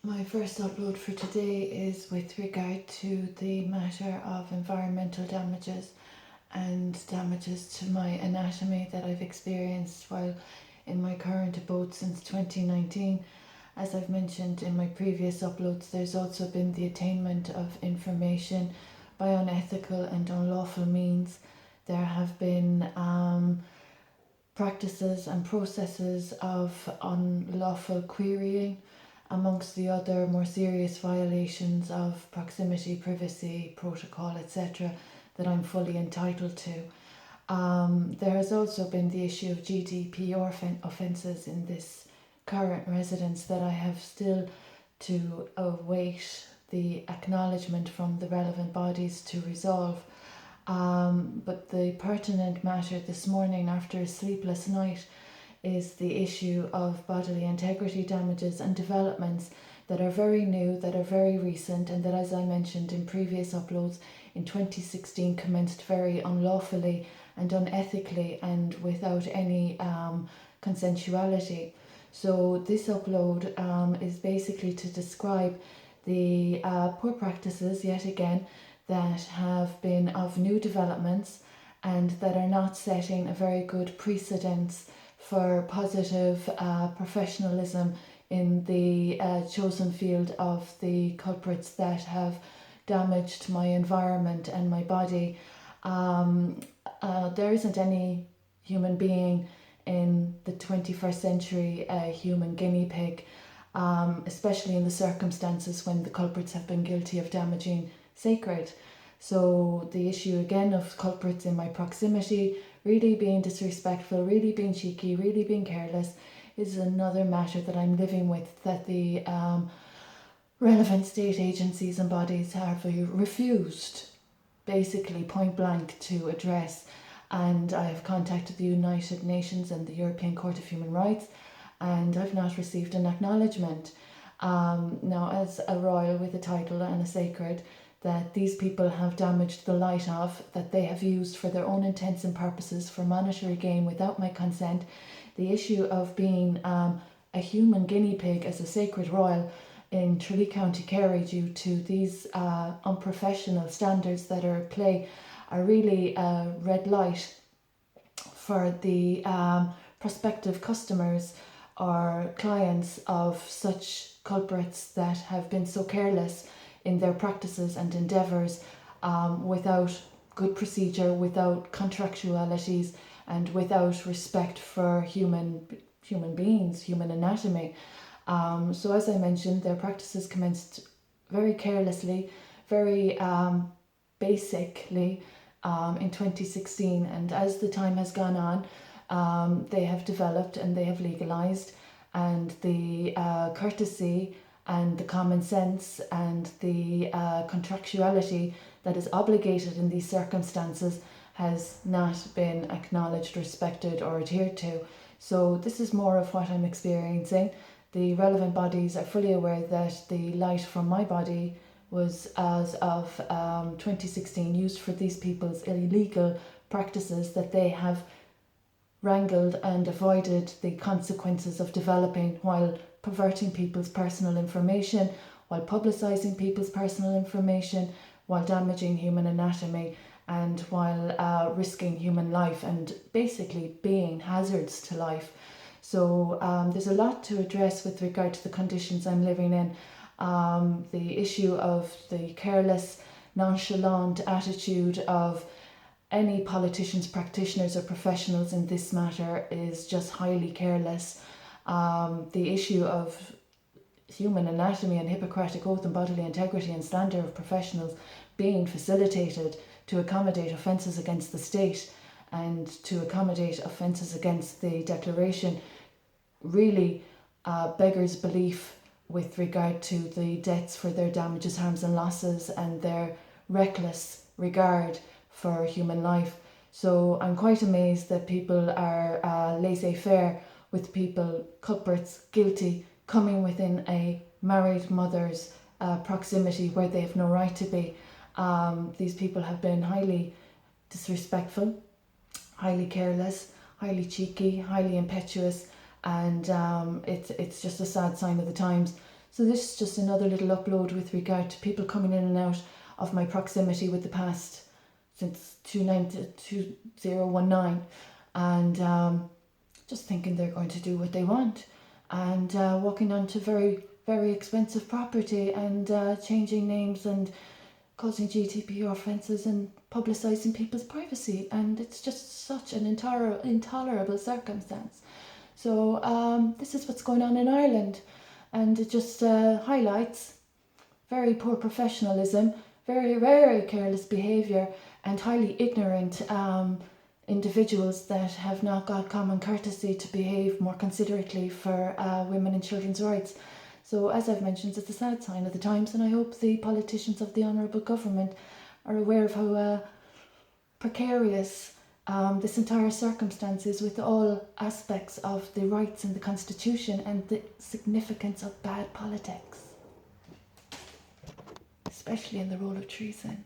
My first upload for today is with regard to the matter of environmental damages and damages to my anatomy that I've experienced while in my current abode since 2019. As I've mentioned in my previous uploads, there's also been the attainment of information by unethical and unlawful means. There have been practices and processes of unlawful querying, amongst the other more serious violations of proximity, privacy, protocol, etc., that I'm fully entitled to. There has also been the issue of GDPR offences in this current residence that I have still to await the acknowledgement from the relevant bodies to resolve. But the pertinent matter this morning after a sleepless night is the issue of bodily integrity damages and developments that are very new, that are very recent, and that, as I mentioned in previous uploads, in 2016 commenced very unlawfully and unethically and without any consensuality. So this upload is basically to describe the poor practices, yet again, that have been of new developments and that are not setting a very good precedence for positive professionalism in the chosen field of the culprits that have damaged my environment and my body. There isn't any human being in the 21st century a human guinea pig, especially in the circumstances when the culprits have been guilty of damaging sacred. So the issue again of culprits in my proximity really being disrespectful, really being cheeky, really being careless is another matter that I'm living with, that the relevant state agencies and bodies have refused, basically point blank, to address. And I have contacted the United Nations and the European Court of Human Rights, and I've not received an acknowledgement. Now, as a royal with a title and a sacred, that these people have damaged the light of, that they have used for their own intents and purposes for monetary gain without my consent. The issue of being a human guinea pig as a sacred royal in Tralee County, Kerry, due to these unprofessional standards that are at play, are really a red light for the prospective customers or clients of such culprits that have been so careless in their practices and endeavours, without good procedure, without contractualities, and without respect for human beings, human anatomy. So as I mentioned, their practices commenced very carelessly, very basically in 2016, and as the time has gone on, they have developed and they have legalised, and the courtesy and the common sense and the contractuality that is obligated in these circumstances has not been acknowledged, respected or adhered to. So this is more of what I'm experiencing. The relevant bodies are fully aware that the light from my body was, as of 2016, used for these people's illegal practices that they have wrangled and avoided the consequences of developing while perverting people's personal information, while publicising people's personal information, while damaging human anatomy, and while risking human life and basically being hazards to life. So there's a lot to address with regard to the conditions I'm living in. The issue of the careless, nonchalant attitude of any politicians, practitioners or professionals in this matter is just highly careless. The issue of human anatomy and Hippocratic oath and bodily integrity and slander of professionals being facilitated to accommodate offences against the state and to accommodate offences against the declaration really beggars belief with regard to the debts for their damages, harms and losses and their reckless regard for human life. So I'm quite amazed that people are laissez-faire with people, culprits, guilty, coming within a married mother's proximity where they have no right to be. These people have been highly disrespectful, highly careless, highly cheeky, highly impetuous, and it's just a sad sign of the times. So this is just another little upload with regard to people coming in and out of my proximity with the past since 2019, and just thinking they're going to do what they want, and walking onto very, very expensive property, and changing names and causing GDPR offences and publicising people's privacy, and it's just such an intolerable circumstance. So this is what's going on in Ireland, and it just highlights very poor professionalism, very, very careless behaviour, and highly ignorant individuals that have not got common courtesy to behave more considerately for women and children's rights. So as I've mentioned, it's a sad sign of the times, and I hope the politicians of the Honourable Government are aware of how precarious this entire circumstance is, with all aspects of the rights in the Constitution and the significance of bad politics, especially in the role of treason.